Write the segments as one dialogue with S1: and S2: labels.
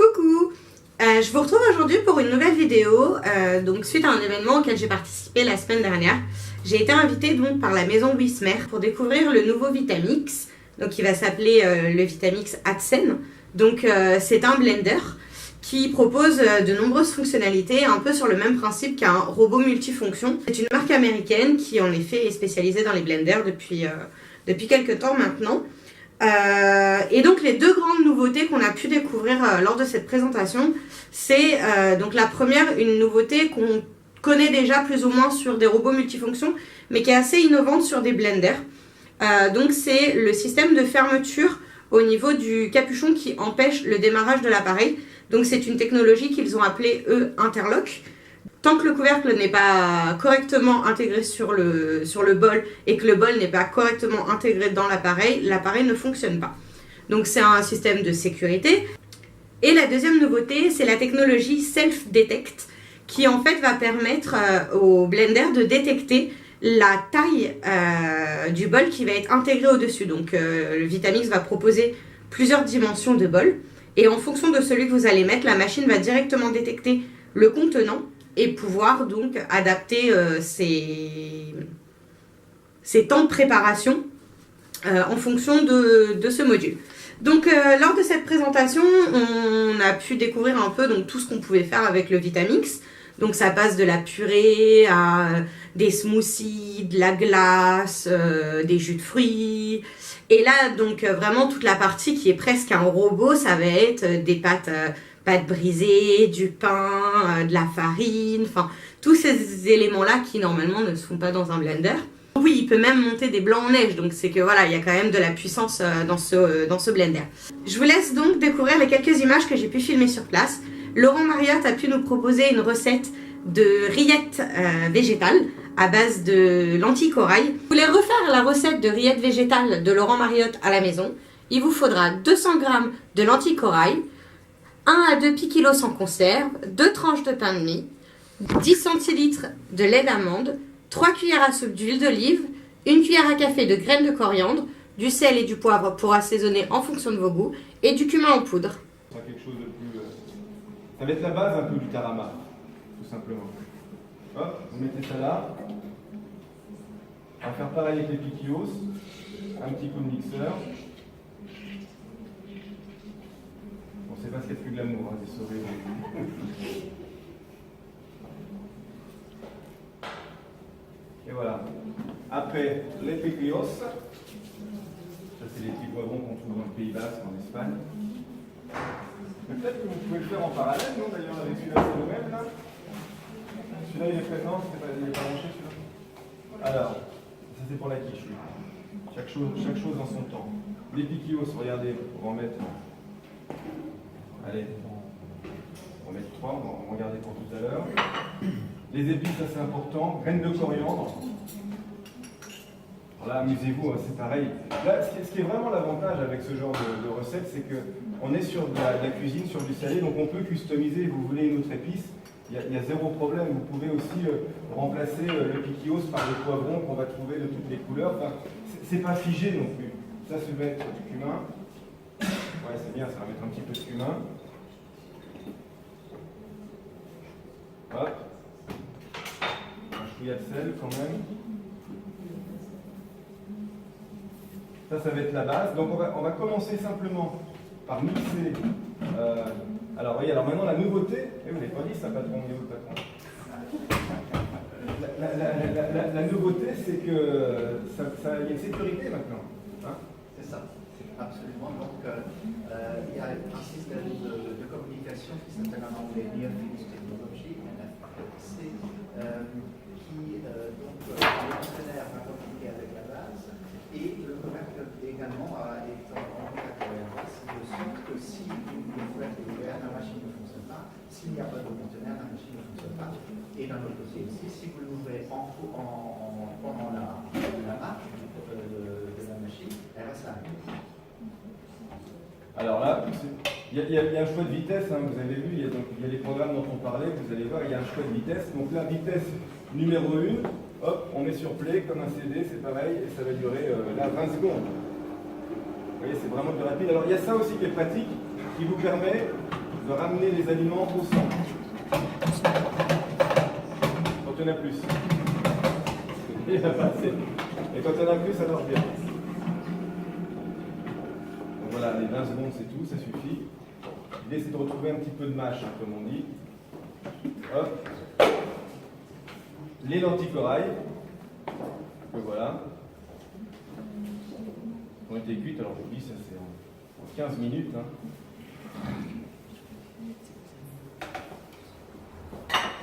S1: Coucou, je vous retrouve aujourd'hui pour une nouvelle vidéo, donc suite à un événement auquel j'ai participé la semaine dernière. J'ai été invitée donc par la maison Wismer pour découvrir le nouveau Vitamix, donc qui va s'appeler le Vitamix Adsen. Donc c'est un blender qui propose de nombreuses fonctionnalités, un peu sur le même principe qu'un robot multifonction. C'est une marque américaine qui en effet est spécialisée dans les blenders depuis quelques temps maintenant. Et donc les deux grandes nouveautés qu'on a pu découvrir lors de cette présentation, c'est donc la première, une nouveauté qu'on connaît déjà plus ou moins sur des robots multifonctions, mais qui est assez innovante sur des blenders. Donc c'est le système de fermeture au niveau du capuchon qui empêche le démarrage de l'appareil. Donc c'est une technologie qu'ils ont appelée eux interlock. Tant que le couvercle n'est pas correctement intégré sur le bol et que le bol n'est pas correctement intégré dans l'appareil, l'appareil ne fonctionne pas. Donc c'est un système de sécurité. Et la deuxième nouveauté, c'est la technologie Self-Detect qui en fait va permettre au blender de détecter la taille du bol qui va être intégré au-dessus. Donc le Vitamix va proposer plusieurs dimensions de bol et en fonction de celui que vous allez mettre, la machine va directement détecter le contenant et pouvoir donc adapter ses temps de préparation en fonction de ce module. Donc lors de cette présentation, on a pu découvrir un peu donc, tout ce qu'on pouvait faire avec le Vitamix. Donc ça passe de la purée à des smoothies, de la glace, des jus de fruits. Et là, donc vraiment toute la partie qui est presque un robot, ça va être des pâtes brisées, du pain, de la farine, enfin tous ces éléments-là qui normalement ne se font pas dans un blender. Oui, il peut même monter des blancs en neige, donc c'est que voilà, il y a quand même de la puissance dans ce blender. Je vous laisse donc découvrir les quelques images que j'ai pu filmer sur place. Laurent Mariotte a pu nous proposer une recette de rillettes végétales à base de lentilles corail. Vous voulez refaire la recette de rillettes végétales de Laurent Mariotte à la maison, il vous faudra 200 g de lentilles corail, 1 à 2 piquilos en conserve, 2 tranches de pain de mie, 10 centilitres de lait d'amande, 3 cuillères à soupe d'huile d'olive, 1 cuillère à café de graines de coriandre, du sel et du poivre pour assaisonner en fonction de vos goûts, et du cumin en poudre.
S2: Quelque chose de plus... Ça va être la base un peu du tarama, tout simplement. Hop, vous mettez ça là. On va faire pareil avec les piquillos. Un petit coup de mixeur. Bon, c'est pas ce qu'il y a de plus glamour, hein, des sourires. Et voilà. Après, les piquillos. Ça, c'est les petits poivrons qu'on trouve dans le Pays Basque, en Espagne. Peut-être que vous pouvez le faire en parallèle, non d'ailleurs, avec celui-là, c'est le même là. Celui-là, il est présent, il n'est pas branché celui-là. Alors, ça c'est pour la quiche. Chaque chose en son temps. Les piquillos, regardez, on va en mettre. Allez, on va mettre 3, on va regarder pour tout à l'heure. Les épices, ça c'est important. Graines de coriandre. Alors là, amusez-vous, c'est pareil. Là, ce qui est vraiment l'avantage avec ce genre de recette, c'est qu'on est sur de la cuisine, sur du salé, donc on peut customiser. Vous voulez une autre épice, il y a zéro problème. Vous pouvez aussi remplacer le piquillos par le poivron qu'on va trouver de toutes les couleurs. Enfin, c'est pas figé non plus. Ça, ça va être du cumin. Ouais, c'est bien, ça va mettre un petit peu de cumin. Hop. Un chouïa de sel quand même. Ça va être la base. Donc on va commencer simplement par mixer. Alors voyez, alors maintenant la nouveauté, vous n'avez pas dit ça patron, il est où le patron? La nouveauté c'est que il y a une sécurité maintenant. Hein,
S3: c'est ça, absolument. Donc il y a un système de communication qui s'appelle en anglais Near Field Technology, NFC, qui donc le partenaire va communiquer avec la base. Et le couvercle également est en contact avec la base, de sorte que si le couvercle est ouvert, la machine ne fonctionne pas. S'il n'y a pas de conteneur, la machine ne fonctionne pas. Et d'un autre côté aussi, si vous l'ouvrez pendant la marche de la machine, elle reste à l'arrêt.
S2: Alors là, il y a un choix de vitesse, hein, vous avez vu, il y a les programmes dont on parlait, vous allez voir, il y a un choix de vitesse. Donc la vitesse numéro 1, hop, on met sur play comme un CD, c'est pareil, et ça va durer là 20 secondes. Vous voyez, c'est vraiment plus rapide. Alors il y a ça aussi qui est pratique, qui vous permet de ramener les aliments au centre. Quand il y en a plus. Il n'y a pas assez. Et quand il y en a plus, ça marche bien. Donc voilà, les 20 secondes, c'est tout, ça suffit. L'idée, c'est de retrouver un petit peu de mâche, hein, comme on dit. Hop. Les lentilles corail. Donc voilà. Ont été cuites, alors je vous dis, ça c'est en 15 minutes. Hein.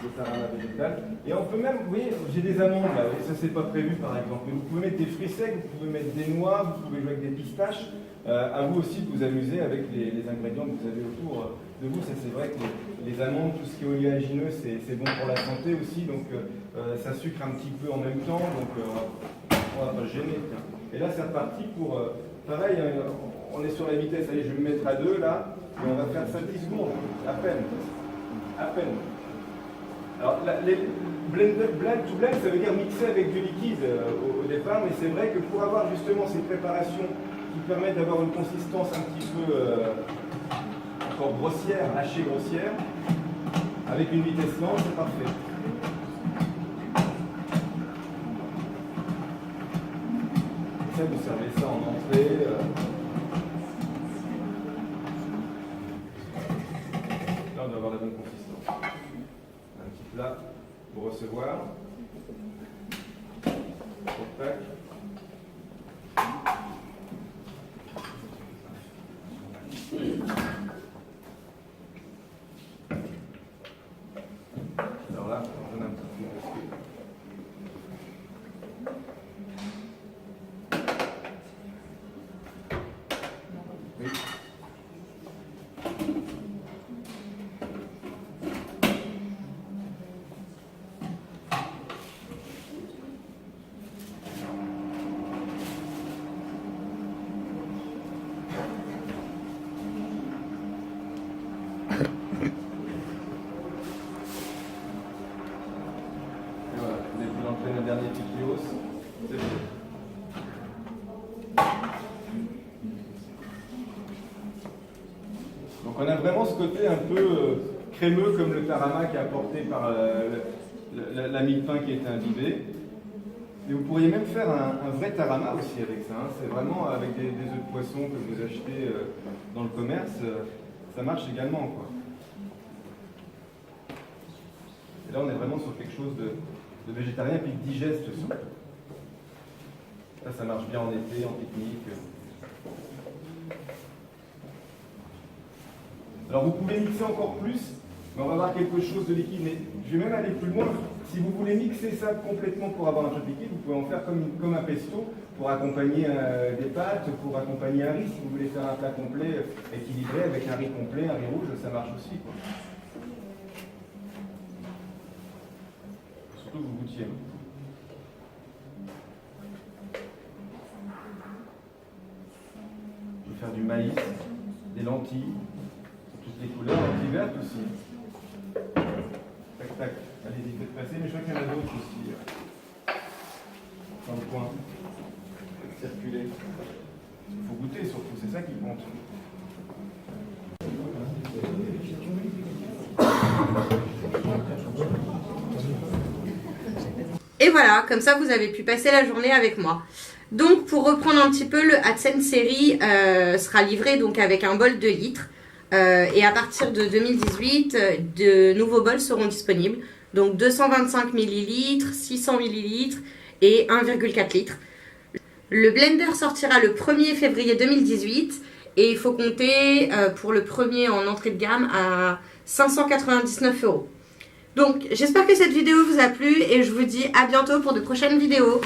S2: Le tarama végétal. Et on peut même, vous voyez, j'ai des amandes là, ça c'est pas prévu par exemple. Vous pouvez mettre des fruits secs, vous pouvez mettre des noix, vous pouvez jouer avec des pistaches. À vous aussi de vous amuser avec les ingrédients que vous avez autour de vous. Ça c'est vrai que les amandes, tout ce qui est oléagineux, c'est bon pour la santé aussi. Donc ça sucre un petit peu en même temps, donc on va pas se gêner. Tiens. Et là c'est reparti pour, pareil, on est sur la vitesse, allez, je vais me mettre à 2 là, et on va faire ça 10 secondes, à peine. À peine. Alors, les blend to blend, ça veut dire mixer avec du liquide au départ, mais c'est vrai que pour avoir justement ces préparations qui permettent d'avoir une consistance un petit peu encore grossière, hachée grossière, avec une vitesse lente, c'est parfait. Et ça, vous servez ça en entrée. Là, on doit avoir la bonne consistance. Un petit plat pour recevoir. Tac. Alors là, on donne un petit peu de sucre. Oui. Le dernier petit hausse, c'est bon. Donc on a vraiment ce côté un peu crémeux comme le tarama qui est apporté par la mie de pain qui est imbibée. Et vous pourriez même faire un vrai tarama aussi avec ça. Hein. C'est vraiment avec des œufs de poisson que vous achetez dans le commerce, ça marche également, quoi. Et là on est vraiment sur quelque chose de végétarien et puis digeste surtout. Là, ça marche bien en été, en pique-nique. Alors, vous pouvez mixer encore plus, mais on va avoir quelque chose de liquide. Mais je vais même aller plus loin. Si vous voulez mixer ça complètement pour avoir un truc liquide, vous pouvez en faire comme un pesto pour accompagner des pâtes, pour accompagner un riz. Si vous voulez faire un plat complet équilibré avec un riz complet, un riz rouge, ça marche aussi, quoi. Surtout que vous goûtiez. Je vais faire du maïs, des lentilles, toutes les couleurs, lentilles vertes aussi. Tac, tac. Allez-y, faites passer, mais je crois qu'il y en a d'autres aussi. Dans le coin. Circuler. Il faut goûter surtout, c'est ça qui compte.
S1: Et voilà, comme ça vous avez pu passer la journée avec moi. Donc pour reprendre un petit peu, le AdSense série sera livré donc avec un bol de litres. Et à partir de 2018, de nouveaux bols seront disponibles. Donc 225 ml, 600 ml et 1,4 litre. Le blender sortira le 1er février 2018 et il faut compter pour le premier en entrée de gamme à 599 €. Donc j'espère que cette vidéo vous a plu et je vous dis à bientôt pour de prochaines vidéos.